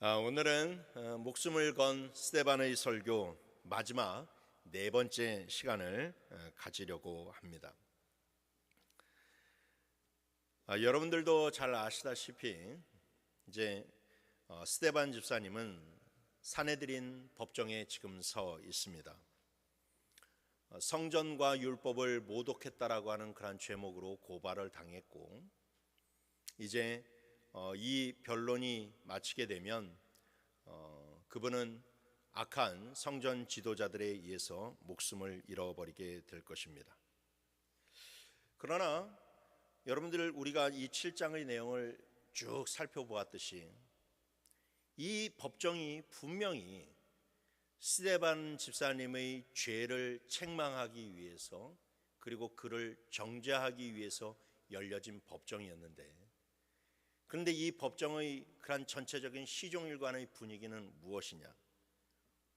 오늘은 목숨을 건 스데반의 설교 마지막 네 번째 시간을 가지려고 합니다. 여러분들도 잘 아시다시피 이제 스데반 집사님은 산헤드린 법정에 지금 서 있습니다. 성전과 율법을 모독했다라고 하는 그런 죄목으로 고발을 당했고, 이제 이 변론이 마치게 되면 그분은 악한 성전 지도자들에 의해서 목숨을 잃어버리게 될 것입니다. 그러나 여러분들, 우리가 이 7장의 내용을 쭉 살펴보았듯이 이 법정이 분명히 스데반 집사님의 죄를 책망하기 위해서, 그리고 그를 정죄하기 위해서 열려진 법정이었는데, 그런데 이 법정의 그런 전체적인 시종일관의 분위기는 무엇이냐?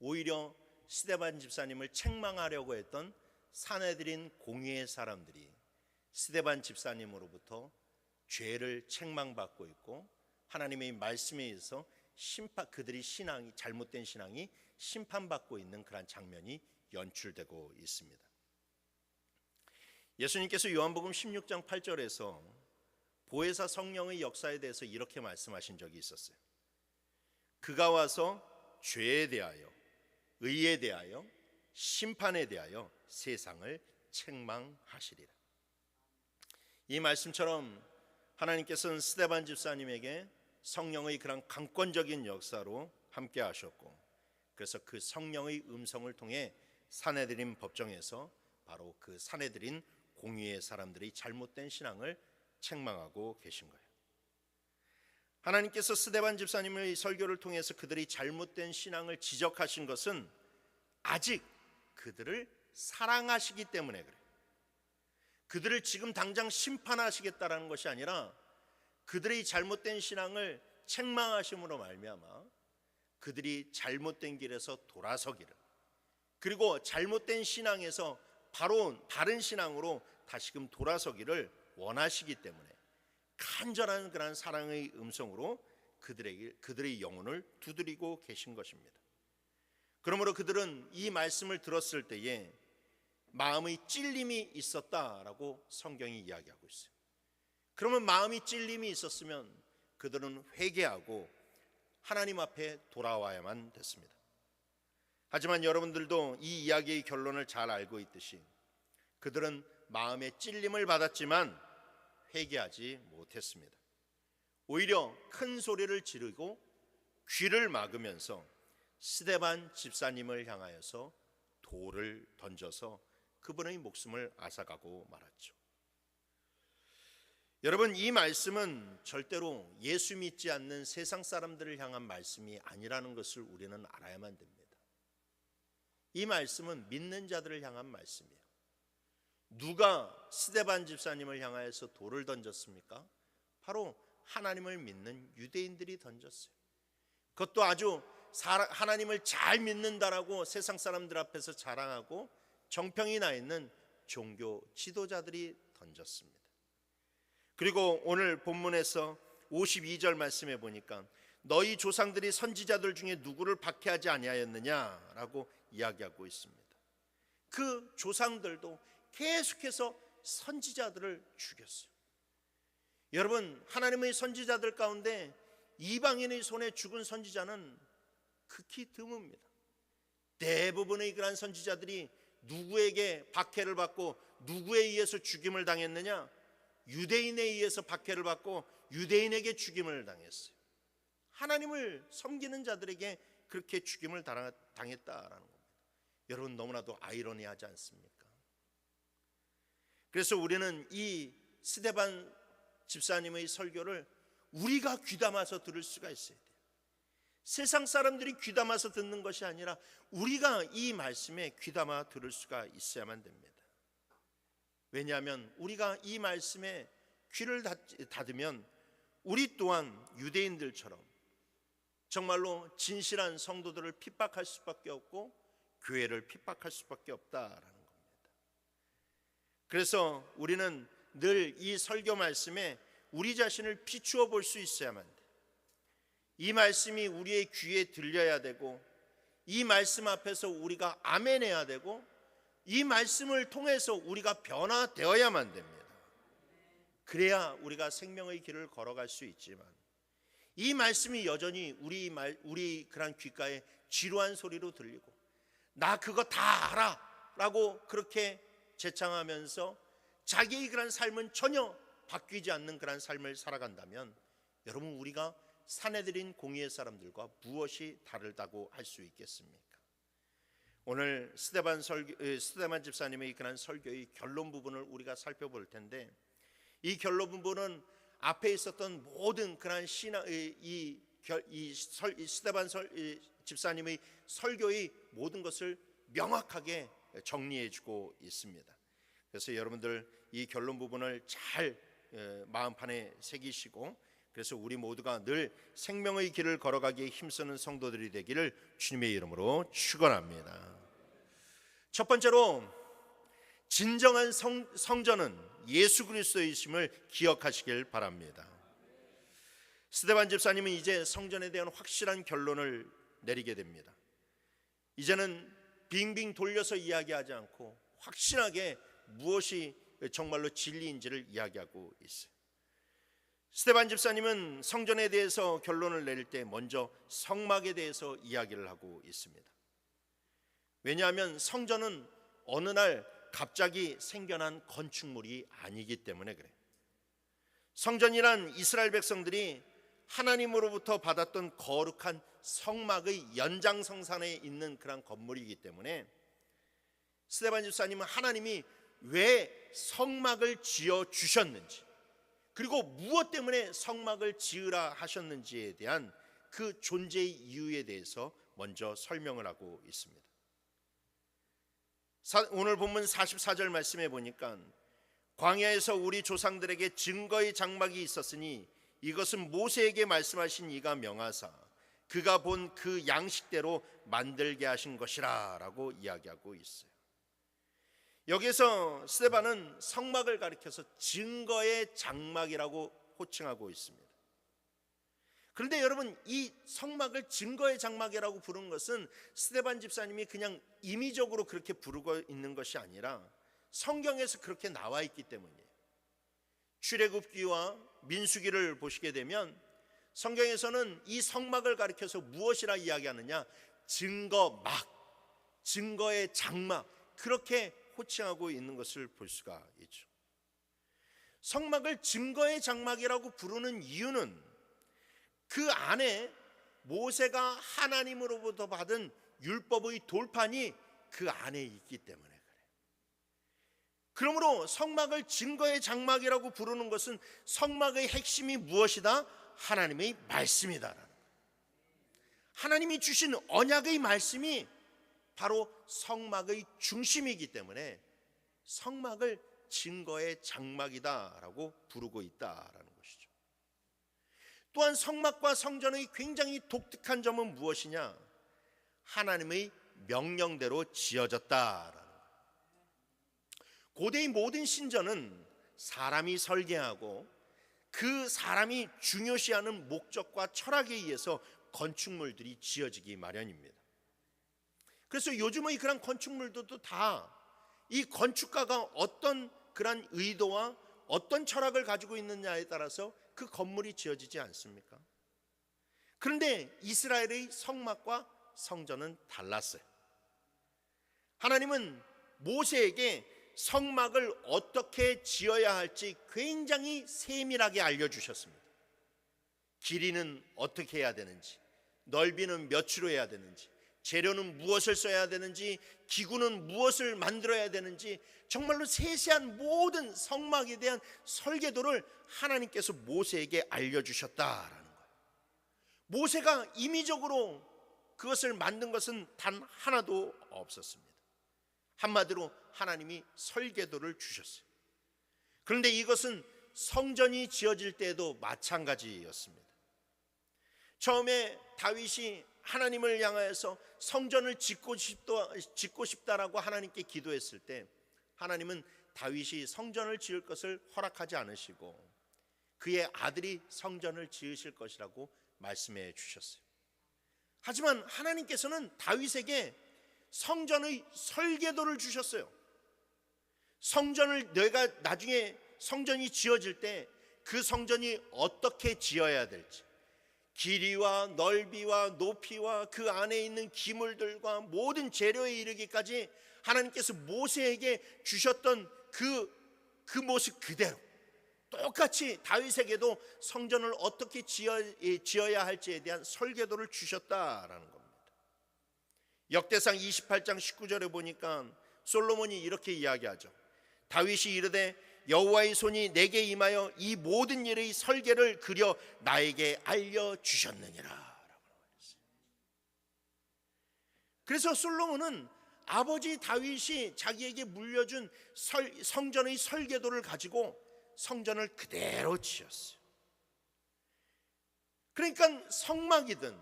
오히려 스데반 집사님을 책망하려고 했던 산헤드린 공회의 사람들이 스데반 집사님으로부터 죄를 책망받고 있고, 하나님의 말씀에 의해서 그들이 잘못된 신앙이 심판받고 있는 그런 장면이 연출되고 있습니다. 예수님께서 요한복음 16장 8절에서 보혜사 성령의 역사에 대해서 이렇게 말씀하신 적이 있었어요. 그가 와서 죄에 대하여, 의에 대하여, 심판에 대하여 세상을 책망하시리라. 이 말씀처럼 하나님께서는 스데반 집사님에게 성령의 그런 강권적인 역사로 함께 하셨고, 그래서 그 성령의 음성을 통해 산헤드린 법정에서 바로 그 산헤드린 공의의 사람들이 잘못된 신앙을 책망하고 계신 거예요. 하나님께서 스데반 집사님의 설교를 통해서 그들이 잘못된 신앙을 지적하신 것은 아직 그들을 사랑하시기 때문에 그래요. 그들을 지금 당장 심판하시겠다라는 것이 아니라 그들의 잘못된 신앙을 책망하심으로 말미암아 그들이 잘못된 길에서 돌아서기를, 그리고 잘못된 신앙에서 바로 다른 신앙으로 다시금 돌아서기를 원하시기 때문에 간절한 그런 사랑의 음성으로 그들의 영혼을 두드리고 계신 것입니다. 그러므로 그들은 이 말씀을 들었을 때에 마음의 찔림이 있었다라고 성경이 이야기하고 있어요. 그러면 마음이 찔림이 있었으면 그들은 회개하고 하나님 앞에 돌아와야만 됐습니다. 하지만 여러분들도 이 이야기의 결론을 잘 알고 있듯이 그들은 마음의 찔림을 받았지만 회개하지 못했습니다. 오히려 큰 소리를 지르고 귀를 막으면서 스데반 집사님을 향하여서 돌을 던져서 그분의 목숨을 앗아가고 말았죠. 여러분, 이 말씀은 절대로 예수 믿지 않는 세상 사람들을 향한 말씀이 아니라는 것을 우리는 알아야만 됩니다. 이 말씀은 믿는 자들을 향한 말씀이에요. 누가 스데반 집사님을 향하여서 돌을 던졌습니까? 바로 하나님을 믿는 유대인들이 던졌어요. 그것도 아주 하나님을 잘 믿는다라고 세상 사람들 앞에서 자랑하고 정평이 나 있는 종교 지도자들이 던졌습니다. 그리고 오늘 본문에서 52절 말씀해 보니까 너희 조상들이 선지자들 중에 누구를 박해하지 아니하였느냐라고 이야기하고 있습니다. 그 조상들도 계속해서 선지자들을 죽였어요. 여러분, 하나님의 선지자들 가운데 이방인의 손에 죽은 선지자는 극히 드뭅니다. 대부분의 그러한 선지자들이 누구에게 박해를 받고 누구에 의해서 죽임을 당했느냐? 유대인에 의해서 박해를 받고 유대인에게 죽임을 당했어요. 하나님을 섬기는 자들에게 그렇게 죽임을 당했다라는 겁니다. 여러분, 너무나도 아이러니하지 않습니까? 그래서 우리는 이 스데반 집사님의 설교를 우리가 귀담아서 들을 수가 있어야 돼요. 세상 사람들이 귀담아서 듣는 것이 아니라 우리가 이 말씀에 귀담아 들을 수가 있어야만 됩니다. 왜냐하면 우리가 이 말씀에 귀를 닫으면 우리 또한 유대인들처럼 정말로 진실한 성도들을 핍박할 수밖에 없고 교회를 핍박할 수밖에 없다라는 겁니다. 그래서 우리는 늘 이 설교 말씀에 우리 자신을 비추어 볼 수 있어야만 돼. 이 말씀이 우리의 귀에 들려야 되고, 이 말씀 앞에서 우리가 아멘해야 되고, 이 말씀을 통해서 우리가 변화되어야만 됩니다. 그래야 우리가 생명의 길을 걸어갈 수 있지만, 이 말씀이 여전히 우리 그런 귓가에 지루한 소리로 들리고, 나 그거 다 알아 라고 그렇게 재창하면서 자기의 그런 삶은 전혀 바뀌지 않는 그런 삶을 살아간다면, 여러분, 우리가 사내들인 공의의 사람들과 무엇이 다르다고 할 수 있겠습니까? 오늘 스데반 집사님의 그런 설교의 결론 부분을 우리가 살펴볼 텐데, 이 결론 부분은 앞에 있었던 모든 그런 스데반 집사님의 설교의 모든 것을 명확하게 정리해주고 있습니다. 그래서 여러분들 이 결론 부분을 잘 마음판에 새기시고, 그래서 우리 모두가 늘 생명의 길을 걸어가기에 힘쓰는 성도들이 되기를 주님의 이름으로 축원합니다. 첫 번째로, 진정한 성전은 예수 그리스도이심을 기억하시길 바랍니다. 스데반 집사님은 이제 성전에 대한 확실한 결론을 내리게 됩니다. 이제는 빙빙 돌려서 이야기하지 않고 확실하게 무엇이 정말로 진리인지를 이야기하고 있어요. 스데반 집사님은 성전에 대해서 결론을 내릴 때 먼저 성막에 대해서 이야기를 하고 있습니다. 왜냐하면 성전은 어느 날 갑자기 생겨난 건축물이 아니기 때문에 그래요. 성전이란 이스라엘 백성들이 하나님으로부터 받았던 거룩한 성막의 연장성산에 있는 그런 건물이기 때문에, 스데반 집사님은 하나님이 왜 성막을 지어 주셨는지, 그리고 무엇 때문에 성막을 지으라 하셨는지에 대한 그 존재의 이유에 대해서 먼저 설명을 하고 있습니다. 오늘 본문 44절 말씀에 보니까, 광야에서 우리 조상들에게 증거의 장막이 있었으니 이것은 모세에게 말씀하신 이가 명하사 그가 본 그 양식대로 만들게 하신 것이라 라고 이야기하고 있어요. 여기서 스데반은 성막을 가리켜서 증거의 장막이라고 호칭하고 있습니다. 그런데 여러분, 이 성막을 증거의 장막이라고 부른 것은 스데반 집사님이 그냥 임의적으로 그렇게 부르고 있는 것이 아니라 성경에서 그렇게 나와 있기 때문이에요. 출애굽기와 민수기를 보시게 되면 성경에서는 이 성막을 가리켜서 무엇이라 이야기하느냐, 증거막, 증거의 장막, 그렇게 호칭하고 있는 것을 볼 수가 있죠. 성막을 증거의 장막이라고 부르는 이유는 그 안에 모세가 하나님으로부터 받은 율법의 돌판이 그 안에 있기 때문에 그래요. 그러므로 성막을 증거의 장막이라고 부르는 것은 성막의 핵심이 무엇이다? 하나님의 말씀이다라는 거예요. 하나님이 주신 언약의 말씀이 바로 성막의 중심이기 때문에 성막을 증거의 장막이다라고 부르고 있다라는 것이죠. 또한 성막과 성전의 굉장히 독특한 점은 무엇이냐? 하나님의 명령대로 지어졌다라는 거예요. 고대의 모든 신전은 사람이 설계하고 그 사람이 중요시하는 목적과 철학에 의해서 건축물들이 지어지기 마련입니다. 그래서 요즘의 그런 건축물들도 다 이 건축가가 어떤 그런 의도와 어떤 철학을 가지고 있느냐에 따라서 그 건물이 지어지지 않습니까? 그런데 이스라엘의 성막과 성전은 달랐어요. 하나님은 모세에게 성막을 어떻게 지어야 할지 굉장히 세밀하게 알려주셨습니다. 길이는 어떻게 해야 되는지, 넓이는 몇으로 해야 되는지, 재료는 무엇을 써야 되는지, 기구는 무엇을 만들어야 되는지, 정말로 세세한 모든 성막에 대한 설계도를 하나님께서 모세에게 알려주셨다라는 거예요. 모세가 임의적으로 그것을 만든 것은 단 하나도 없었습니다. 한마디로 하나님이 설계도를 주셨어요. 그런데 이것은 성전이 지어질 때에도 마찬가지였습니다. 처음에 다윗이 하나님을 향하여서 성전을 짓고 싶다라고 하나님께 기도했을 때 하나님은 다윗이 성전을 지을 것을 허락하지 않으시고 그의 아들이 성전을 지으실 것이라고 말씀해 주셨어요. 하지만 하나님께서는 다윗에게 성전의 설계도를 주셨어요. 성전을 내가 나중에 성전이 지어질 때 그 성전이 어떻게 지어야 될지, 길이와 넓이와 높이와 그 안에 있는 기물들과 모든 재료에 이르기까지 하나님께서 모세에게 주셨던 그 모습 그대로 똑같이 다윗에게도 성전을 어떻게 지어야 할지에 대한 설계도를 주셨다라는 겁니다. 역대상 28장 19절에 보니까 솔로몬이 이렇게 이야기하죠. 다윗이 이르되 여호와의 손이 내게 임하여 이 모든 일의 설계를 그려 나에게 알려주셨느니라. 그래서 솔로몬은 아버지 다윗이 자기에게 물려준 성전의 설계도를 가지고 성전을 그대로 지었어요. 그러니까 성막이든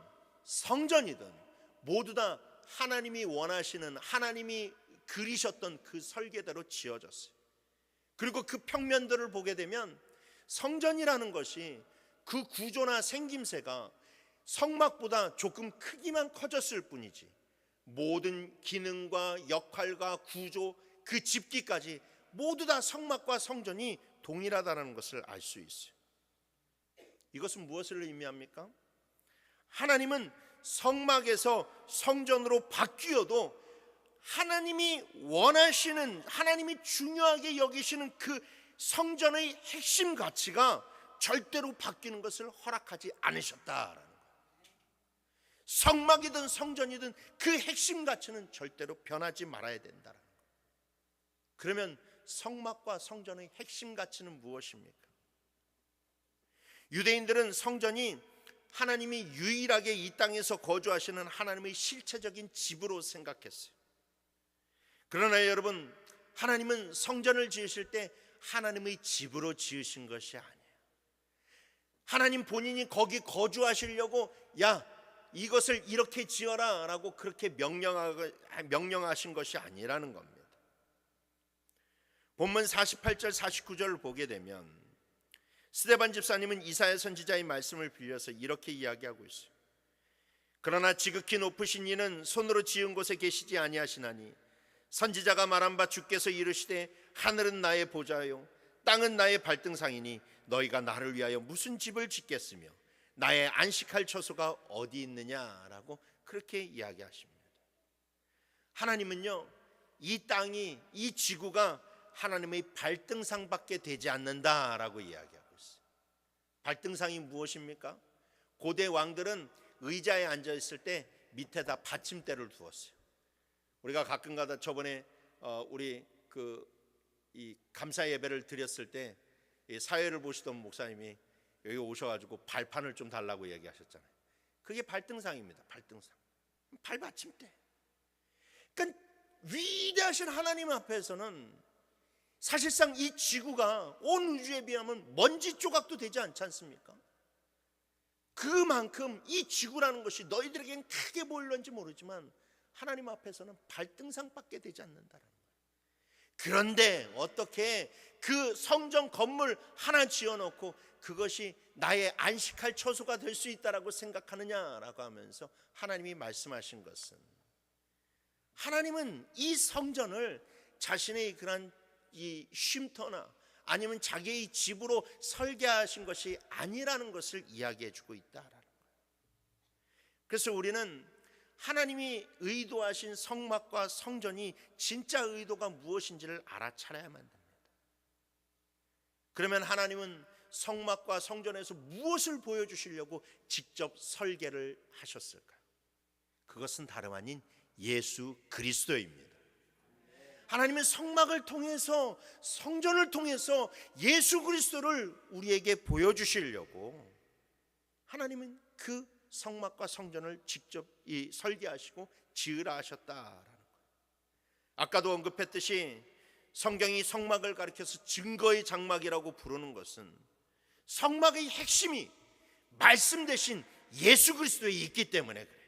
성전이든 모두 다 하나님이 원하시는, 하나님이 그리셨던 그 설계대로 지어졌어요. 그리고 그 평면들을 보게 되면 성전이라는 것이 그 구조나 생김새가 성막보다 조금 크기만 커졌을 뿐이지 모든 기능과 역할과 구조, 그 집기까지 모두 다 성막과 성전이 동일하다는 것을 알 수 있어요. 이것은 무엇을 의미합니까? 하나님은 성막에서 성전으로 바뀌어도 하나님이 원하시는, 하나님이 중요하게 여기시는 그 성전의 핵심 가치가 절대로 바뀌는 것을 허락하지 않으셨다라는 거예요. 성막이든 성전이든 그 핵심 가치는 절대로 변하지 말아야 된다라는 거예요. 그러면 성막과 성전의 핵심 가치는 무엇입니까? 유대인들은 성전이 하나님이 유일하게 이 땅에서 거주하시는 하나님의 실체적인 집으로 생각했어요. 그러나 여러분, 하나님은 성전을 지으실 때 하나님의 집으로 지으신 것이 아니에요. 하나님 본인이 거기 거주하시려고 야 이것을 이렇게 지어라 라고 그렇게 명령하신 것이 아니라는 겁니다. 본문 48절 49절을 보게 되면 스데반 집사님은 이사야 선지자의 말씀을 빌려서 이렇게 이야기하고 있어요. 그러나 지극히 높으신 이는 손으로 지은 곳에 계시지 아니하시나니 선지자가 말한 바 주께서 이르시되 하늘은 나의 보좌요 땅은 나의 발등상이니 너희가 나를 위하여 무슨 집을 짓겠으며 나의 안식할 처소가 어디 있느냐라고 그렇게 이야기하십니다. 하나님은요, 이 땅이, 이 지구가 하나님의 발등상밖에 되지 않는다라고 이야기하고 있어요. 발등상이 무엇입니까? 고대 왕들은 의자에 앉아 있을 때 밑에다 받침대를 두었어요. 우리가 가끔가다 저번에 우리 이 감사 예배를 드렸을 때 사회를 보시던 목사님이 여기 오셔가지고 발판을 좀 달라고 얘기하셨잖아요. 그게 발등상입니다. 발등상, 발받침대. 그러니까 위대하신 하나님 앞에서는 사실상 이 지구가 온 우주에 비하면 먼지 조각도 되지 않지 않습니까? 그만큼 이 지구라는 것이 너희들에겐 크게 보일런지 모르지만 하나님 앞에서는 발등상밖에 되지 않는다는 거예요. 그런데 어떻게 그 성전 건물 하나 지어놓고 그것이 나의 안식할 처소가 될 수 있다라고 생각하느냐라고 하면서 하나님이 말씀하신 것은, 하나님은 이 성전을 자신의 그런 이 쉼터나 아니면 자기의 집으로 설계하신 것이 아니라는 것을 이야기해 주고 있다라는 거예요. 그래서 우리는 하나님이 의도하신 성막과 성전이 진짜 의도가 무엇인지를 알아차려야만 됩니다. 그러면 하나님은 성막과 성전에서 무엇을 보여주시려고 직접 설계를 하셨을까요? 그것은 다름 아닌 예수 그리스도입니다. 하나님은 성막을 통해서, 성전을 통해서 예수 그리스도를 우리에게 보여주시려고 하나님은 그 성막과 성전을 직접 설계하시고 지으라 하셨다라는 거예요. 아까도 언급했듯이 성경이 성막을 가리켜서 증거의 장막이라고 부르는 것은 성막의 핵심이 말씀 대신 예수 그리스도에 있기 때문에 그래요.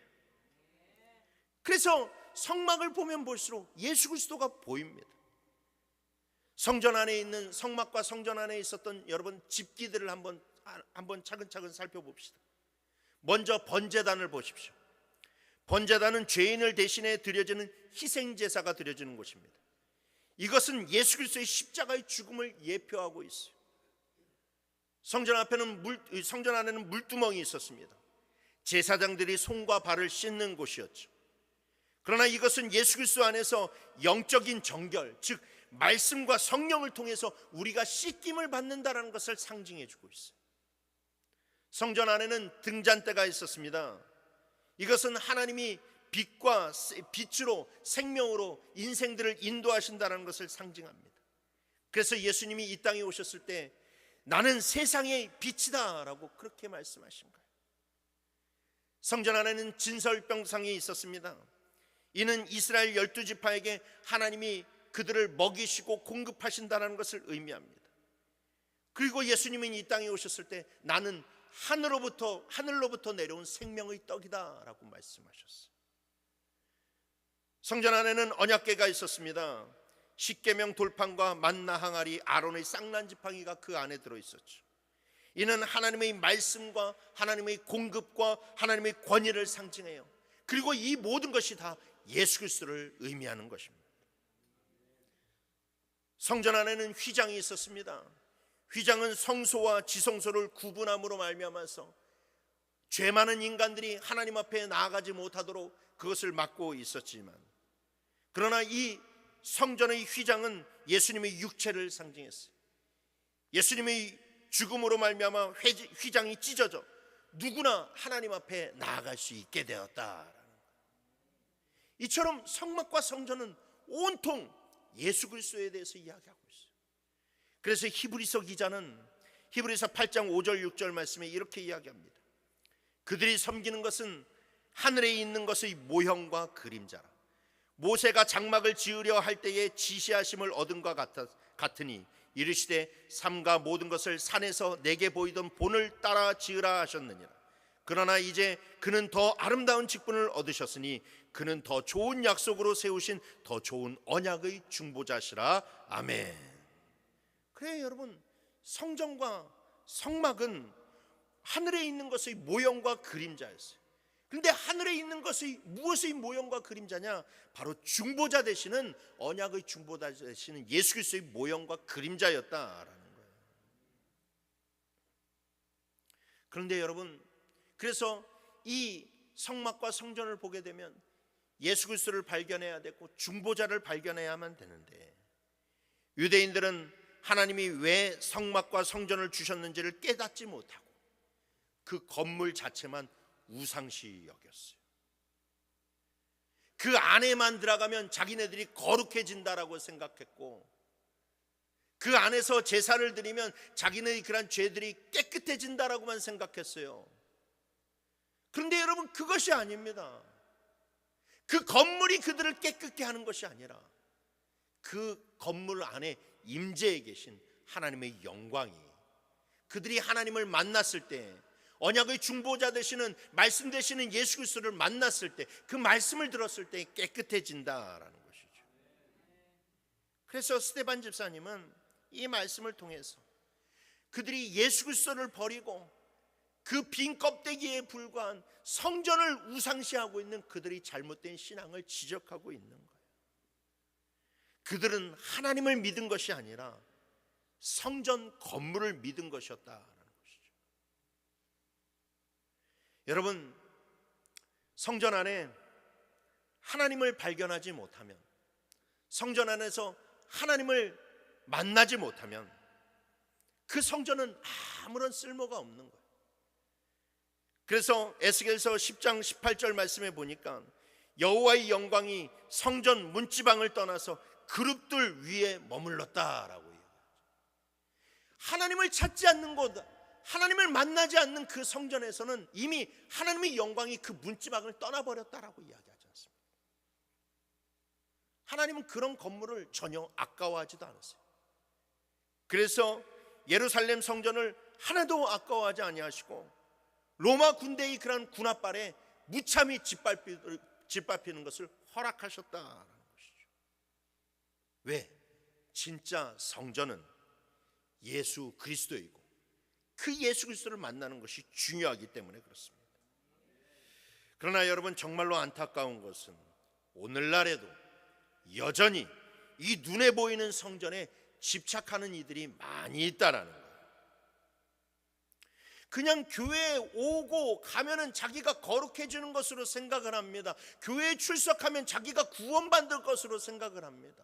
그래서 성막을 보면 볼수록 예수 그리스도가 보입니다. 성전 안에 있는, 성막과 성전 안에 있었던 여러분 집기들을 한번 차근차근 살펴봅시다. 먼저 번제단을 보십시오. 번제단은 죄인을 대신해 드려지는 희생제사가 드려지는 곳입니다. 이것은 예수 그리스도의 십자가의 죽음을 예표하고 있어요. 성전 안에는 물두멍이 있었습니다. 제사장들이 손과 발을 씻는 곳이었죠. 그러나 이것은 예수 그리스도 안에서 영적인 정결, 즉 말씀과 성령을 통해서 우리가 씻김을 받는다는 것을 상징해 주고 있어요. 성전 안에는 등잔대가 있었습니다. 이것은 하나님이 빛으로 생명으로 인생들을 인도하신다는 것을 상징합니다. 그래서 예수님이 이 땅에 오셨을 때 나는 세상의 빛이다 라고 그렇게 말씀하신 거예요. 성전 안에는 진설병상이 있었습니다. 이는 이스라엘 12지파에게 하나님이 그들을 먹이시고 공급하신다는 것을 의미합니다. 그리고 예수님은 이 땅에 오셨을 때 나는 하늘로부터 내려온 생명의 떡이다 라고 말씀하셨어요. 성전 안에는 언약궤가 있었습니다. 십계명 돌판과 만나 항아리, 아론의 쌍난 지팡이가 그 안에 들어있었죠. 이는 하나님의 말씀과 하나님의 공급과 하나님의 권위를 상징해요. 그리고 이 모든 것이 다 예수 그리스도를 의미하는 것입니다. 성전 안에는 휘장이 있었습니다. 휘장은 성소와 지성소를 구분함으로 말미암아서 죄 많은 인간들이 하나님 앞에 나아가지 못하도록 그것을 막고 있었지만, 그러나 이 성전의 휘장은 예수님의 육체를 상징했어요. 예수님의 죽음으로 말미암아 휘장이 찢어져 누구나 하나님 앞에 나아갈 수 있게 되었다라는 거예요. 이처럼 성막과 성전은 온통 예수 그리스도에 대해서 이야기하고 있어요. 그래서 히브리서 기자는 히브리서 8장 5절 6절 말씀에 이렇게 이야기합니다. 그들이 섬기는 것은 하늘에 있는 것의 모형과 그림자라. 모세가 장막을 지으려 할 때에 지시하심을 얻은 것 같으니 이르시되 삼가 모든 것을 산에서 내게 보이던 본을 따라 지으라 하셨느니라. 그러나 이제 그는 더 아름다운 직분을 얻으셨으니 그는 더 좋은 약속으로 세우신 더 좋은 언약의 중보자시라. 아멘. 그래요 여러분, 성전과 성막은 하늘에 있는 것의 모형과 그림자였어요. 그런데 하늘에 있는 것이 무엇의 모형과 그림자냐? 바로 중보자 되시는, 언약의 중보자 되시는 예수 그리스도의 모형과 그림자였다라는 거예요. 그런데 여러분, 그래서 이 성막과 성전을 보게 되면 예수 그리스도를 발견해야 되고 중보자를 발견해야만 되는데, 유대인들은 하나님이 왜 성막과 성전을 주셨는지를 깨닫지 못하고 그 건물 자체만 우상시 여겼어요. 그 안에만 들어가면 자기네들이 거룩해진다라고 생각했고, 그 안에서 제사를 드리면 자기네의 그런 죄들이 깨끗해진다라고만 생각했어요. 그런데 여러분, 그것이 아닙니다. 그 건물이 그들을 깨끗게 하는 것이 아니라 그 건물 안에 임재해 계신 하나님의 영광이, 그들이 하나님을 만났을 때, 언약의 중보자 되시는 말씀 되시는 예수 그리스도를 만났을 때, 그 말씀을 들었을 때 깨끗해진다라는 것이죠. 그래서 스데반 집사님은 이 말씀을 통해서 그들이 예수 그리스도를 버리고 그 빈 껍데기에 불과한 성전을 우상시하고 있는 그들의 잘못된 신앙을 지적하고 있는 거예요. 그들은 하나님을 믿은 것이 아니라 성전 건물을 믿은 것이었다라는 것이죠. 여러분, 성전 안에 하나님을 발견하지 못하면, 성전 안에서 하나님을 만나지 못하면 그 성전은 아무런 쓸모가 없는 거예요. 그래서 에스겔서 10장 18절 말씀에 보니까 여호와의 영광이 성전 문지방을 떠나서 그룹들 위에 머물렀다라고 얘기해요. 하나님을 찾지 않는 곳, 하나님을 만나지 않는 그 성전에서는 이미 하나님의 영광이 그 문지방을 떠나버렸다라고 이야기하지 않습니까? 하나님은 그런 건물을 전혀 아까워하지도 않았어요. 그래서 예루살렘 성전을 하나도 아까워하지 아니하시고 로마 군대의 그런 군합발에 무참히 짓밟히는 것을 허락하셨다라는 것이죠. 왜? 진짜 성전은 예수 그리스도이고 그 예수 그리스도를 만나는 것이 중요하기 때문에 그렇습니다. 그러나 여러분, 정말로 안타까운 것은 오늘날에도 여전히 이 눈에 보이는 성전에 집착하는 이들이 많이 있다라는 거예요. 그냥 교회에 오고 가면은 자기가 거룩해지는 것으로 생각을 합니다. 교회에 출석하면 자기가 구원받을 것으로 생각을 합니다.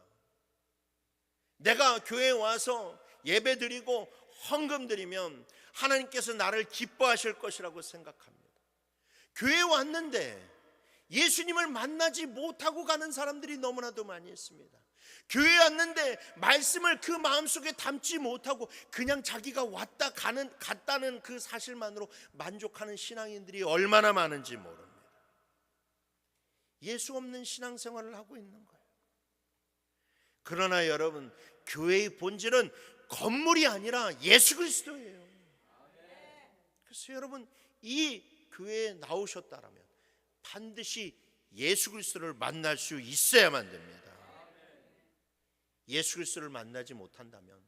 내가 교회에 와서 예배 드리고 헌금 드리면 하나님께서 나를 기뻐하실 것이라고 생각합니다. 교회에 왔는데 예수님을 만나지 못하고 가는 사람들이 너무나도 많이 있습니다. 교회에 왔는데 말씀을 그 마음속에 담지 못하고 그냥 자기가 갔다는 그 사실만으로 만족하는 신앙인들이 얼마나 많은지 모릅니다. 예수 없는 신앙생활을 하고 있는 거예요. 그러나 여러분, 교회의 본질은 건물이 아니라 예수 그리스도예요. 그래서 여러분, 이 교회에 나오셨다라면 반드시 예수 그리스도를 만날 수 있어야만 됩니다. 예수 그리스도를 만나지 못한다면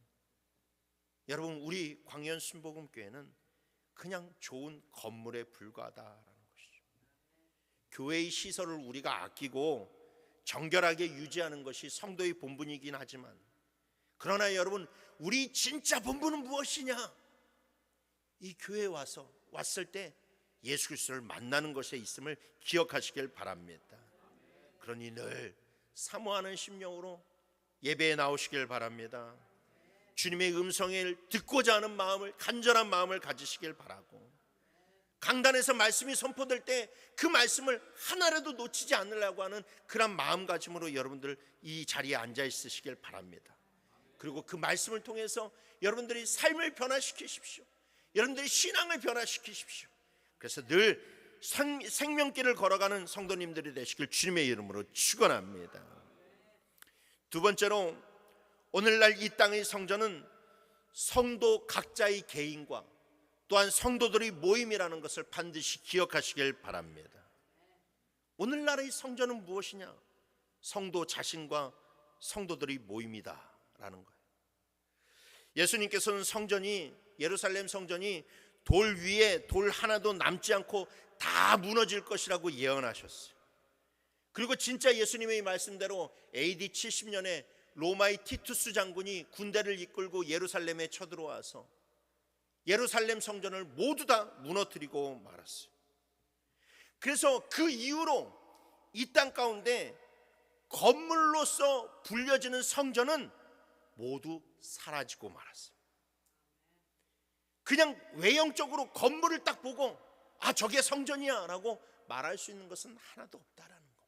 여러분, 우리 광연 순복음교회는 그냥 좋은 건물에 불과하다라는 것이죠. 교회의 시설을 우리가 아끼고 정결하게 유지하는 것이 성도의 본분이긴 하지만, 그러나 여러분, 우리 진짜 본분은 무엇이냐? 이 교회에 왔을 때 예수 그리스도를 만나는 것에 있음을 기억하시길 바랍니다. 그러니 늘 사모하는 심령으로 예배에 나오시길 바랍니다. 주님의 음성을 듣고자 하는 마음을, 간절한 마음을 가지시길 바라고, 강단에서 말씀이 선포될 때 그 말씀을 하나라도 놓치지 않으려고 하는 그런 마음가짐으로 여러분들 이 자리에 앉아 있으시길 바랍니다. 그리고 그 말씀을 통해서 여러분들이 삶을 변화시키십시오. 여러분들이 신앙을 변화시키십시오. 그래서 늘 생명길을 걸어가는 성도님들이 되시길 주님의 이름으로 축원합니다. 두 번째로, 오늘날 이 땅의 성전은 성도 각자의 개인과 또한 성도들의 모임이라는 것을 반드시 기억하시길 바랍니다. 오늘날의 성전은 무엇이냐? 성도 자신과 성도들의 모임이다라는 거예요. 예수님께서는 예루살렘 성전이 돌 위에 돌 하나도 남지 않고 다 무너질 것이라고 예언하셨어요. 그리고 진짜 예수님의 말씀대로 AD 70년에 로마의 티투스 장군이 군대를 이끌고 예루살렘에 쳐들어와서 예루살렘 성전을 모두 다 무너뜨리고 말았어요. 그래서 그 이후로 이 땅 가운데 건물로서 불려지는 성전은 모두 사라지고 말았어요. 그냥 외형적으로 건물을 딱 보고 저게 성전이야 라고 말할 수 있는 것은 하나도 없다라는 겁니다.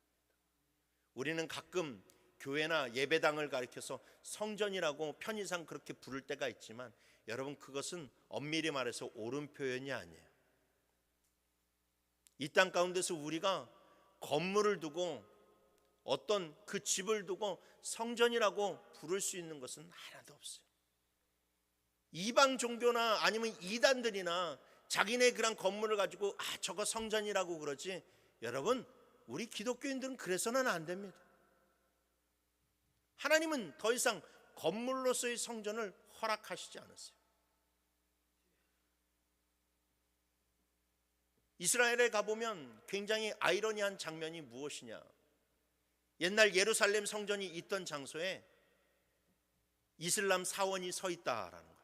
우리는 가끔 교회나 예배당을 가리켜서 성전이라고 편의상 그렇게 부를 때가 있지만, 여러분, 그것은 엄밀히 말해서 옳은 표현이 아니에요. 이 땅 가운데서 우리가 건물을 두고 어떤 그 집을 두고 성전이라고 부를 수 있는 것은 하나도 없어요. 이방 종교나 아니면 이단들이나 자기네 그런 건물을 가지고 저거 성전이라고 그러지, 여러분, 우리 기독교인들은 그래서는 안 됩니다. 하나님은 더 이상 건물로서의 성전을 허락하시지 않았어요. 이스라엘에 가보면 굉장히 아이러니한 장면이 무엇이냐? 옛날 예루살렘 성전이 있던 장소에 이슬람 사원이 서 있다라는 거예요.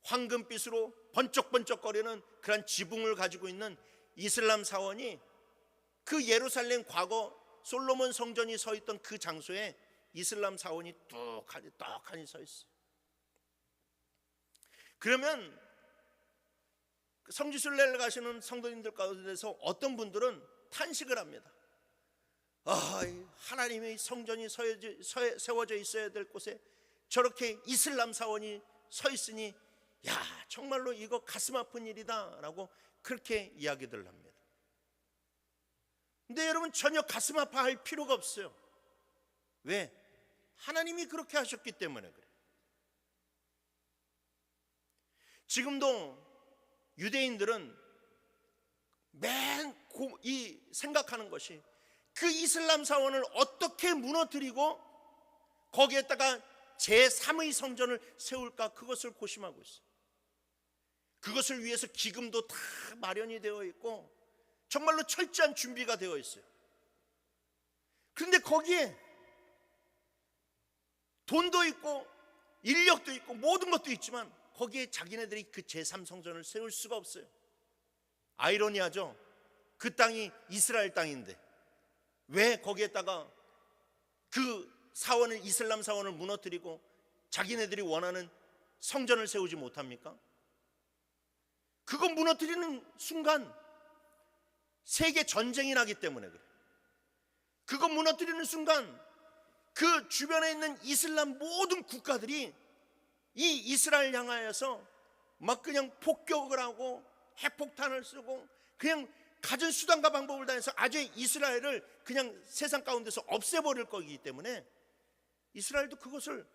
황금빛으로 번쩍번쩍거리는 그런 지붕을 가지고 있는 이슬람 사원이 그 예루살렘 과거 솔로몬 성전이 서 있던 그 장소에 이슬람 사원이 떡하니 서 있어요. 그러면 성지순례를 가시는 성도님들 가운데서 어떤 분들은 탄식을 합니다. 하나님의 성전이 세워져 있어야 될 곳에 저렇게 이슬람 사원이 서 있으니 정말로 이거 가슴 아픈 일이다 라고 그렇게 이야기들 합니다. 근데 여러분, 전혀 가슴 아파할 필요가 없어요. 왜? 하나님이 그렇게 하셨기 때문에 그래요. 지금도 유대인들은 생각하는 것이 그 이슬람 사원을 어떻게 무너뜨리고 거기에다가 제3의 성전을 세울까, 그것을 고심하고 있어요. 그것을 위해서 기금도 다 마련이 되어 있고 정말로 철저한 준비가 되어 있어요. 그런데 거기에 돈도 있고 인력도 있고 모든 것도 있지만 거기에 자기네들이 그 제3성전을 세울 수가 없어요. 아이러니하죠. 그 땅이 이스라엘 땅인데 왜 거기에다가 그 사원을, 이슬람 사원을 무너뜨리고 자기네들이 원하는 성전을 세우지 못합니까? 그거 무너뜨리는 순간 세계 전쟁이 나기 때문에 그래요. 그거 무너뜨리는 순간 그 주변에 있는 이슬람 모든 국가들이 이 이스라엘 향하여서 막 그냥 폭격을 하고 핵폭탄을 쓰고 그냥 가진 수단과 방법을 다해서 아주 이스라엘을 그냥 세상 가운데서 없애버릴 거기 때문에 이스라엘도 그것을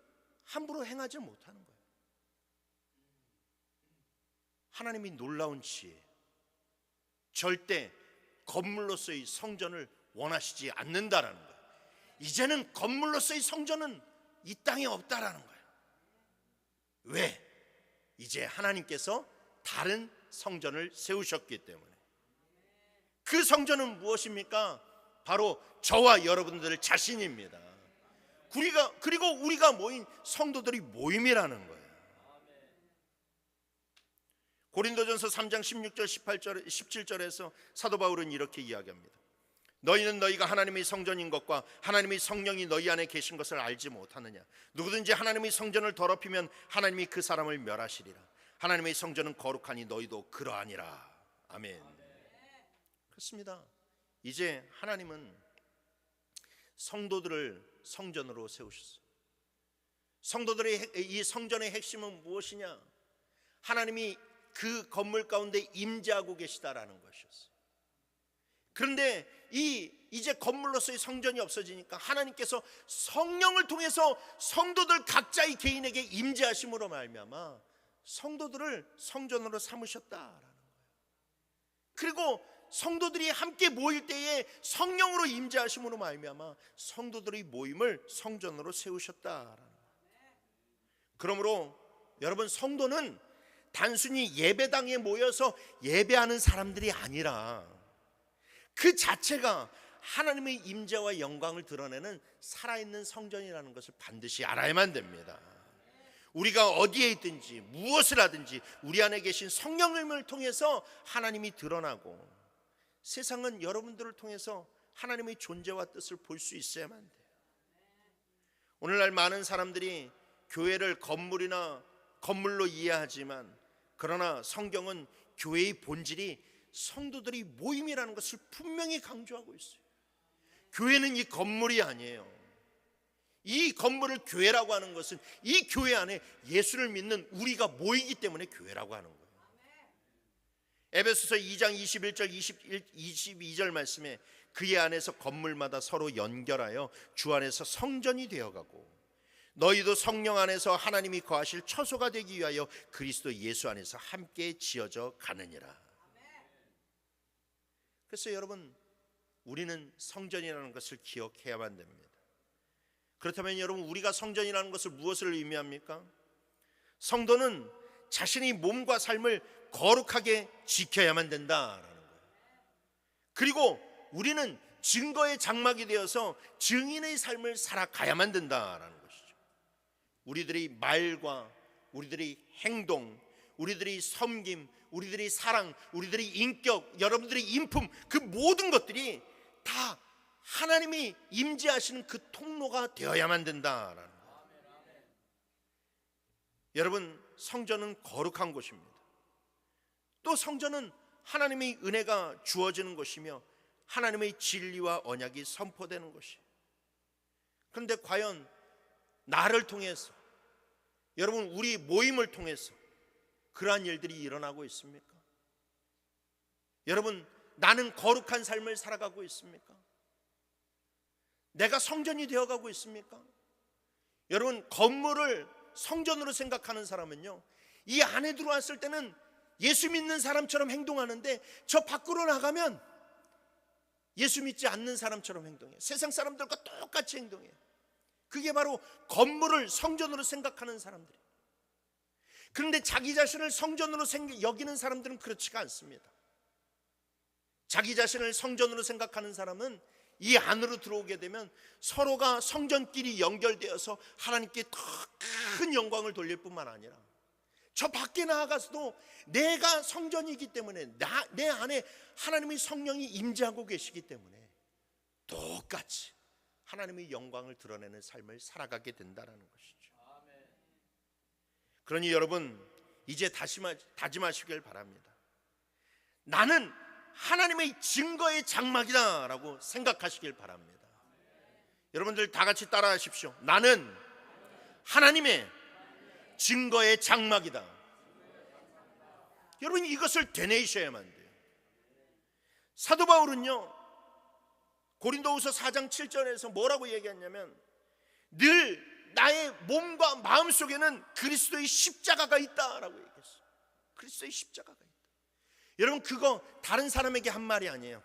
함부로 행하지 못하는 거예요. 하나님이 놀라운 지혜, 절대 건물로서의 성전을 원하시지 않는다라는 거예요. 이제는 건물로서의 성전은 이 땅에 없다라는 거예요. 왜? 이제 하나님께서 다른 성전을 세우셨기 때문에. 그 성전은 무엇입니까? 바로 저와 여러분들 자신입니다. 그리고 우리가 모인 성도들이 모임이라는 거예요. 고린도전서 3장 16절 18절 17절에서 사도 바울은 이렇게 이야기합니다. 너희는 너희가 하나님의 성전인 것과 하나님의 성령이 너희 안에 계신 것을 알지 못하느냐? 누구든지 하나님의 성전을 더럽히면 하나님이 그 사람을 멸하시리라. 하나님의 성전은 거룩하니 너희도 그러하니라. 아멘. 그렇습니다. 이제 하나님은 성도들을 성전으로 세우셨어요. 성도들의 이 성전의 핵심은 무엇이냐? 하나님이 그 건물 가운데 임재하고 계시다라는 것이었어요. 그런데 이제 건물로서의 성전이 없어지니까 하나님께서 성령을 통해서 성도들 각자의 개인에게 임재하심으로 말미암아 성도들을 성전으로 삼으셨다라는 거예요. 그리고 성도들이 함께 모일 때에 성령으로 임재하심으로 말미암아 성도들의 모임을 성전으로 세우셨다라는 거예요. 그러므로 여러분, 성도는 단순히 예배당에 모여서 예배하는 사람들이 아니라 그 자체가 하나님의 임재와 영광을 드러내는 살아있는 성전이라는 것을 반드시 알아야만 됩니다. 우리가 어디에 있든지 무엇을 하든지 우리 안에 계신 성령님을 통해서 하나님이 드러나고 세상은 여러분들을 통해서 하나님의 존재와 뜻을 볼 수 있어야만 돼요. 오늘날 많은 사람들이 교회를 건물로 이해하지만, 그러나 성경은 교회의 본질이 성도들이 모임이라는 것을 분명히 강조하고 있어요. 교회는 이 건물이 아니에요. 이 건물을 교회라고 하는 것은 이 교회 안에 예수를 믿는 우리가 모이기 때문에 교회라고 하는 거예요. 에베소서 2장 21절 22절 말씀에 그의 안에서 건물마다 서로 연결하여 주 안에서 성전이 되어가고 너희도 성령 안에서 하나님이 거하실 처소가 되기 위하여 그리스도 예수 안에서 함께 지어져 가느니라. 그래서 여러분, 우리는 성전이라는 것을 기억해야만 됩니다. 그렇다면 여러분, 우리가 성전이라는 것을 무엇을 의미합니까? 성도는 자신의 몸과 삶을 거룩하게 지켜야만 된다라는 거예요. 그리고 우리는 증거의 장막이 되어서 증인의 삶을 살아가야만 된다라는 것이죠. 우리들의 말과 우리들의 행동, 우리들의 섬김, 우리들의 사랑, 우리들의 인격, 여러분들의 인품, 그 모든 것들이 다 하나님이 임재하시는 그 통로가 되어야만 된다라는 거예요. 여러분, 성전은 거룩한 곳입니다. 또 성전은 하나님의 은혜가 주어지는 곳이며 하나님의 진리와 언약이 선포되는 곳이에요. 그런데 과연 나를 통해서, 여러분 우리 모임을 통해서 그러한 일들이 일어나고 있습니까? 여러분, 나는 거룩한 삶을 살아가고 있습니까? 내가 성전이 되어가고 있습니까? 여러분, 건물을 성전으로 생각하는 사람은요, 이 안에 들어왔을 때는 예수 믿는 사람처럼 행동하는데 저 밖으로 나가면 예수 믿지 않는 사람처럼 행동해요. 세상 사람들과 똑같이 행동해요. 그게 바로 건물을 성전으로 생각하는 사람들이에요. 그런데 자기 자신을 성전으로 여기는 사람들은 그렇지가 않습니다. 자기 자신을 성전으로 생각하는 사람은 이 안으로 들어오게 되면 서로가 성전끼리 연결되어서 하나님께 더 큰 영광을 돌릴 뿐만 아니라 저 밖에 나아가서도 내가 성전이기 때문에 내 안에 하나님의 성령이 임재하고 계시기 때문에 똑같이 하나님의 영광을 드러내는 삶을 살아가게 된다는 것이죠. 그러니 여러분 이제 다짐하시길 바랍니다. 나는 하나님의 증거의 장막이다 라고 생각하시길 바랍니다. 여러분들 다 같이 따라 하십시오. 나는 하나님의 증거의 장막이다. 여러분 이것을 되뇌이셔야만 돼요. 사도 바울은요 고린도후서 4장 7절에서 뭐라고 얘기했냐면 늘 나의 몸과 마음 속에는 그리스도의 십자가가 있다라고 얘기했어요. 그리스도의 십자가가 있다. 여러분 그거 다른 사람에게 한 말이 아니에요.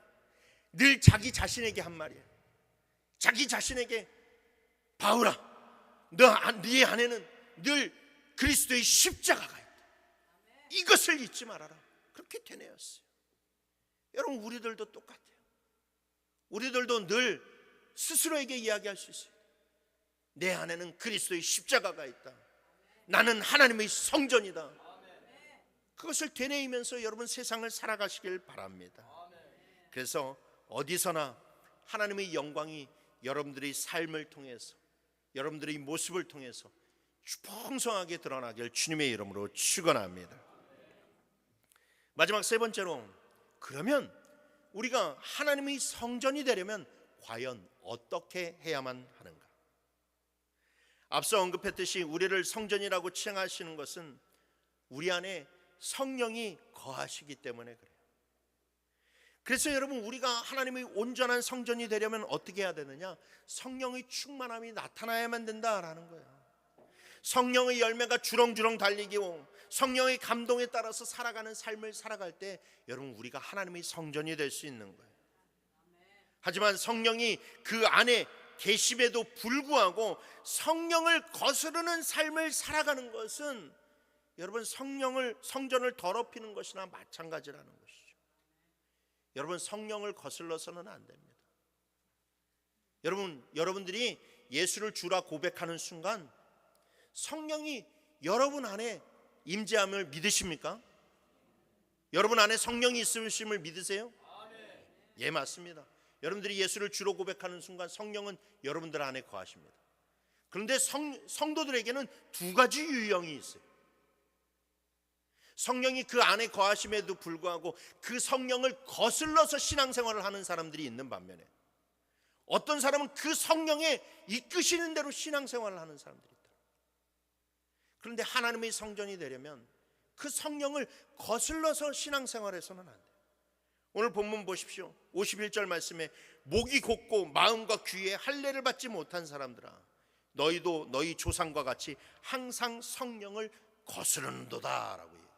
늘 자기 자신에게 한 말이에요. 자기 자신에게 바울아 네 안에는 늘 그리스도의 십자가가 있다. 이것을 잊지 말아라. 그렇게 되뇌었어요. 여러분 우리들도 똑같아요. 우리들도 늘 스스로에게 이야기할 수 있어요. 내 안에는 그리스도의 십자가가 있다. 나는 하나님의 성전이다. 그것을 되뇌이면서 여러분 세상을 살아가시길 바랍니다. 그래서 어디서나 하나님의 영광이 여러분들의 삶을 통해서 여러분들의 모습을 통해서 풍성하게 드러나길 주님의 이름으로 축원합니다. 마지막 세 번째로 그러면 우리가 하나님의 성전이 되려면 과연 어떻게 해야만 하는가? 앞서 언급했듯이 우리를 성전이라고 칭하시는 것은 우리 안에 성령이 거하시기 때문에 그래요. 그래서 여러분 우리가 하나님의 온전한 성전이 되려면 어떻게 해야 되느냐? 성령의 충만함이 나타나야만 된다라는 거예요. 성령의 열매가 주렁주렁 달리고 성령의 감동에 따라서 살아가는 삶을 살아갈 때 여러분 우리가 하나님의 성전이 될 수 있는 거예요. 하지만 성령이 그 안에 계심에도 불구하고 성령을 거스르는 삶을 살아가는 것은 여러분 성전을 더럽히는 것이나 마찬가지라는 것이죠. 여러분 성령을 거슬러서는 안 됩니다. 여러분들이 예수를 주라 고백하는 순간 성령이 여러분 안에 임재함을 믿으십니까? 여러분 안에 성령이 있으심을 믿으세요? 예, 맞습니다. 여러분들이 예수를 주로 고백하는 순간 성령은 여러분들 안에 거하십니다. 그런데 성도들에게는 두 가지 유형이 있어요. 성령이 그 안에 거하심에도 불구하고 그 성령을 거슬러서 신앙생활을 하는 사람들이 있는 반면에 어떤 사람은 그 성령의 이끄시는 대로 신앙생활을 하는 사람들이 있다. 그런데 하나님의 성전이 되려면 그 성령을 거슬러서 신앙생활해서는 안 돼요. 오늘 본문 보십시오. 51절 말씀에 목이 곧고 마음과 귀에 할례를 받지 못한 사람들아 너희도 너희 조상과 같이 항상 성령을 거스르는도다 라고 얘기합니다.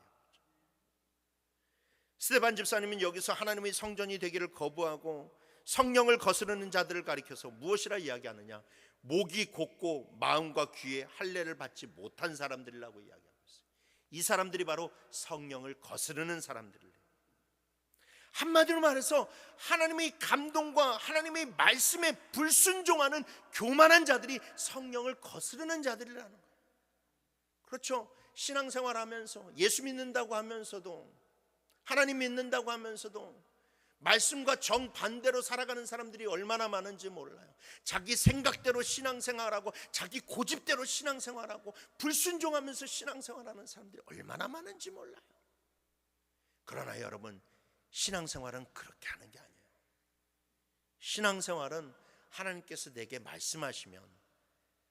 스데반 집사님은 여기서 하나님의 성전이 되기를 거부하고 성령을 거스르는 자들을 가리켜서 무엇이라 이야기하느냐? 목이 곧고 마음과 귀에 할례를 받지 못한 사람들이라고 이야기하고 있어요. 이 사람들이 바로 성령을 거스르는 사람들이에요. 한마디로 말해서 하나님의 감동과 하나님의 말씀에 불순종하는 교만한 자들이 성령을 거스르는 자들이라는 거예요. 그렇죠. 신앙생활하면서 예수 믿는다고 하면서도 하나님 믿는다고 하면서도 말씀과 정반대로 살아가는 사람들이 얼마나 많은지 몰라요. 자기 생각대로 신앙생활하고 자기 고집대로 신앙생활하고 불순종하면서 신앙생활하는 사람들이 얼마나 많은지 몰라요. 그러나 여러분 신앙생활은 그렇게 하는 게 아니에요. 신앙생활은 하나님께서 내게 말씀하시면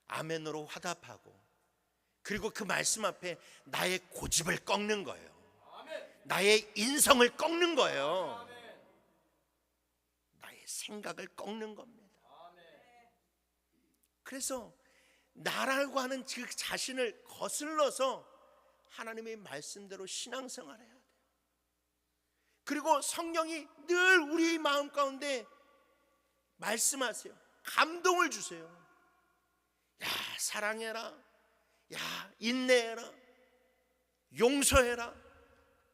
아멘으로 화답하고 그리고 그 말씀 앞에 나의 고집을 꺾는 거예요. 나의 인성을 꺾는 거예요. 나의 생각을 꺾는 겁니다. 그래서 나라고 하는 그 자신을 거슬러서 하나님의 말씀대로 신앙생활해야 돼요. 그리고 성령이 늘 우리 마음 가운데 말씀하세요. 감동을 주세요. 야, 사랑해라. 야, 인내해라. 용서해라.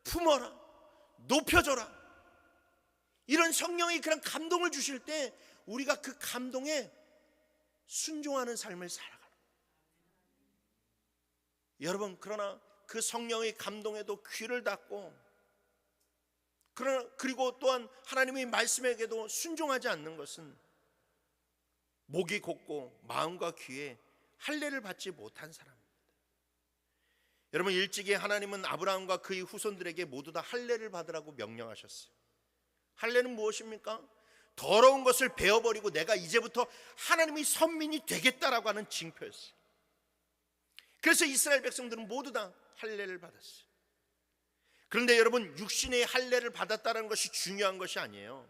품어라. 높여줘라. 이런 성령이 그런 감동을 주실 때 우리가 그 감동에 순종하는 삶을 살아가는 거예요. 여러분, 그러나 그 성령의 감동에도 귀를 닫고, 그리고 또한 하나님의 말씀에게도 순종하지 않는 것은 목이 곧고 마음과 귀에 할례를 받지 못한 사람입니다. 여러분, 일찍이 하나님은 아브라함과 그의 후손들에게 모두 다 할례를 받으라고 명령하셨어요. 할례는 무엇입니까? 더러운 것을 베어버리고 내가 이제부터 하나님의 선민이 되겠다라고 하는 징표였어요. 그래서 이스라엘 백성들은 모두 다 할례를 받았어요. 그런데 여러분, 육신의 할례를 받았다는 것이 중요한 것이 아니에요.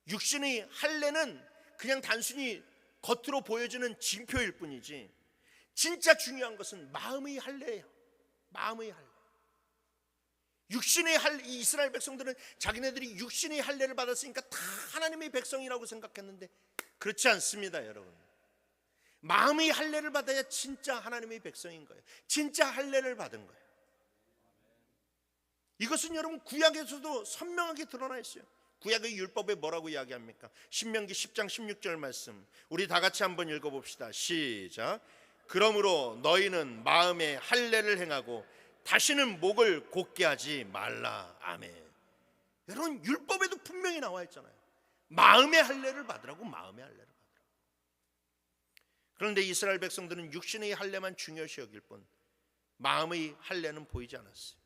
육신의 할례는 그냥 단순히 겉으로 보여주는 징표일 뿐이지, 진짜 중요한 것은 마음의 할례예요. 마음의 할례. 육신의 할례, 이스라엘 백성들은 자기네들이 육신의 할례를 받았으니까 다 하나님의 백성이라고 생각했는데 그렇지 않습니다, 여러분. 마음의 할례를 받아야 진짜 하나님의 백성인 거예요. 진짜 할례를 받은 거예요. 이것은 여러분 구약에서도 선명하게 드러나 있어요. 구약의 율법에 뭐라고 이야기합니까? 신명기 10장 16절 말씀, 우리 다 같이 한번 읽어봅시다. 시작. 그러므로 너희는 마음에 할례를 행하고 다시는 목을 곧게 하지 말라. 아멘. 여러분, 율법에도 분명히 나와 있잖아요. 마음의 할례를 받으라고, 마음의 할례를 받으라고. 그런데 이스라엘 백성들은 육신의 할례만 중요시 여길 뿐 마음의 할례는 보이지 않았어요.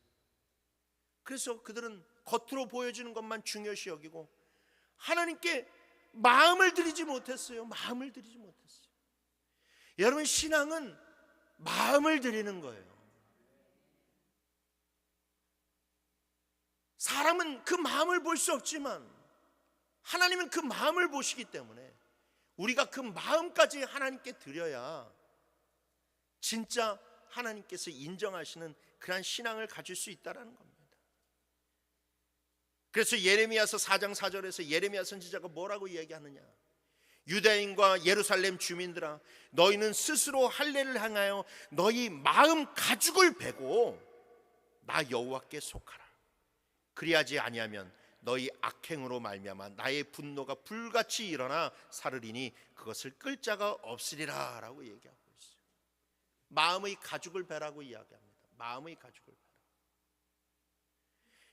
그래서 그들은 겉으로 보여지는 것만 중요시 여기고 하나님께 마음을 드리지 못했어요. 마음을 드리지 못했어요. 여러분, 신앙은 마음을 드리는 거예요. 사람은 그 마음을 볼 수 없지만 하나님은 그 마음을 보시기 때문에 우리가 그 마음까지 하나님께 드려야 진짜 하나님께서 인정하시는 그러한 신앙을 가질 수 있다는 겁니다. 그래서 예레미야서 4장 4절에서 예레미야 선지자가 뭐라고 이야기하느냐? 유다인과 예루살렘 주민들아, 너희는 스스로 할례를 행하여 너희 마음 가죽을 베고 나 여호와께 속하라. 그리하지 아니하면 너희 악행으로 말미암아 나의 분노가 불같이 일어나 사르리니 그것을 끌 자가 없으리라 라고 얘기하고 있어요. 마음의 가죽을 베라고 이야기합니다. 마음의 가죽을 베라.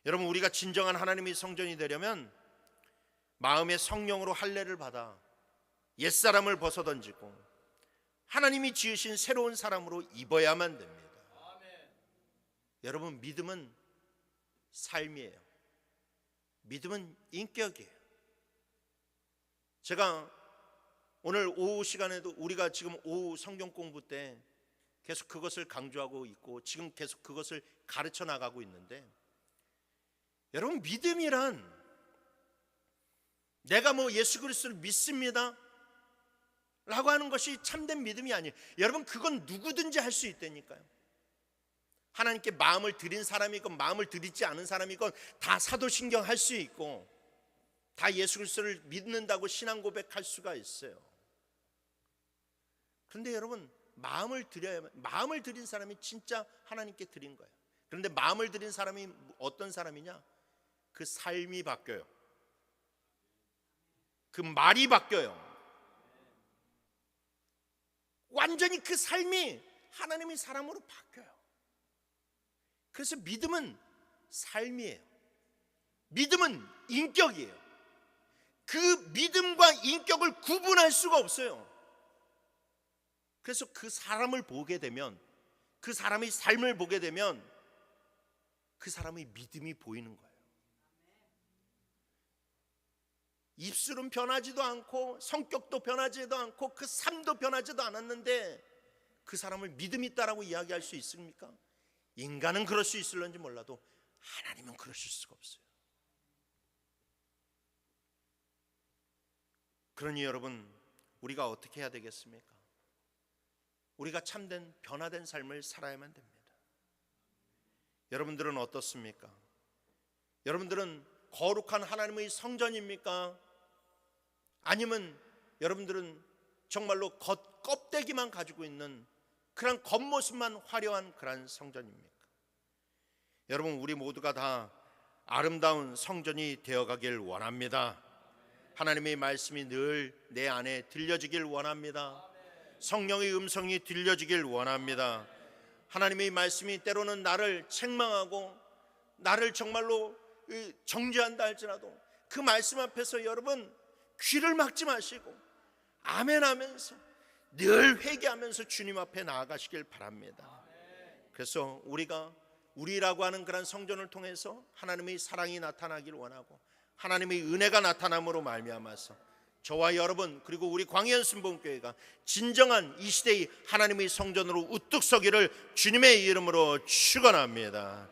여러분, 우리가 진정한 하나님의 성전이 되려면 마음의 성령으로 할례를 받아 옛사람을 벗어던지고 하나님이 지으신 새로운 사람으로 입어야만 됩니다. 아멘. 여러분, 믿음은 삶이에요. 믿음은 인격이에요. 제가 오늘 오후 시간에도 우리가 지금 오후 성경 공부 때 계속 그것을 강조하고 있고 지금 계속 그것을 가르쳐 나가고 있는데, 여러분, 믿음이란 내가 뭐 예수 그리스도를 믿습니다 라고 하는 것이 참된 믿음이 아니에요. 여러분, 그건 누구든지 할 수 있다니까요. 하나님께 마음을 드린 사람이건 마음을 드리지 않은 사람이건 다 사도신경 할 수 있고 다 예수 그리스도를 믿는다고 신앙 고백할 수가 있어요. 그런데 여러분, 마음을 드린 사람이 진짜 하나님께 드린 거예요. 그런데 마음을 드린 사람이 어떤 사람이냐? 그 삶이 바뀌어요. 그 말이 바뀌어요. 완전히 그 삶이 하나님의 사람으로 바뀌어요. 그래서 믿음은 삶이에요. 믿음은 인격이에요. 그 믿음과 인격을 구분할 수가 없어요. 그래서 그 사람을 보게 되면, 그 사람의 삶을 보게 되면 그 사람의 믿음이 보이는 거예요. 입술은 변하지도 않고 성격도 변하지도 않고 그 삶도 변하지도 않았는데 그 사람을 믿음 있다라고 이야기할 수 있습니까? 인간은 그럴 수 있을런지 몰라도 하나님은 그러실 수가 없어요. 그러니 여러분, 우리가 어떻게 해야 되겠습니까? 우리가 참된 변화된 삶을 살아야만 됩니다. 여러분들은 어떻습니까? 여러분들은 거룩한 하나님의 성전입니까? 아니면 여러분들은 정말로 껍데기만 가지고 있는 그런 겉모습만 화려한 그런 성전입니까? 여러분, 우리 모두가 다 아름다운 성전이 되어가길 원합니다. 하나님의 말씀이 늘 내 안에 들려지길 원합니다. 성령의 음성이 들려지길 원합니다. 하나님의 말씀이 때로는 나를 책망하고 나를 정말로 정죄한다 할지라도 그 말씀 앞에서 여러분 귀를 막지 마시고 아멘 하면서 늘 회개하면서 주님 앞에 나아가시길 바랍니다. 그래서 우리라고 하는 그런 성전을 통해서 하나님의 사랑이 나타나길 원하고 하나님의 은혜가 나타남으로 말미암아서 저와 여러분 그리고 우리 광야연 순복음교회가 진정한 이 시대의 하나님의 성전으로 우뚝 서기를 주님의 이름으로 축원합니다.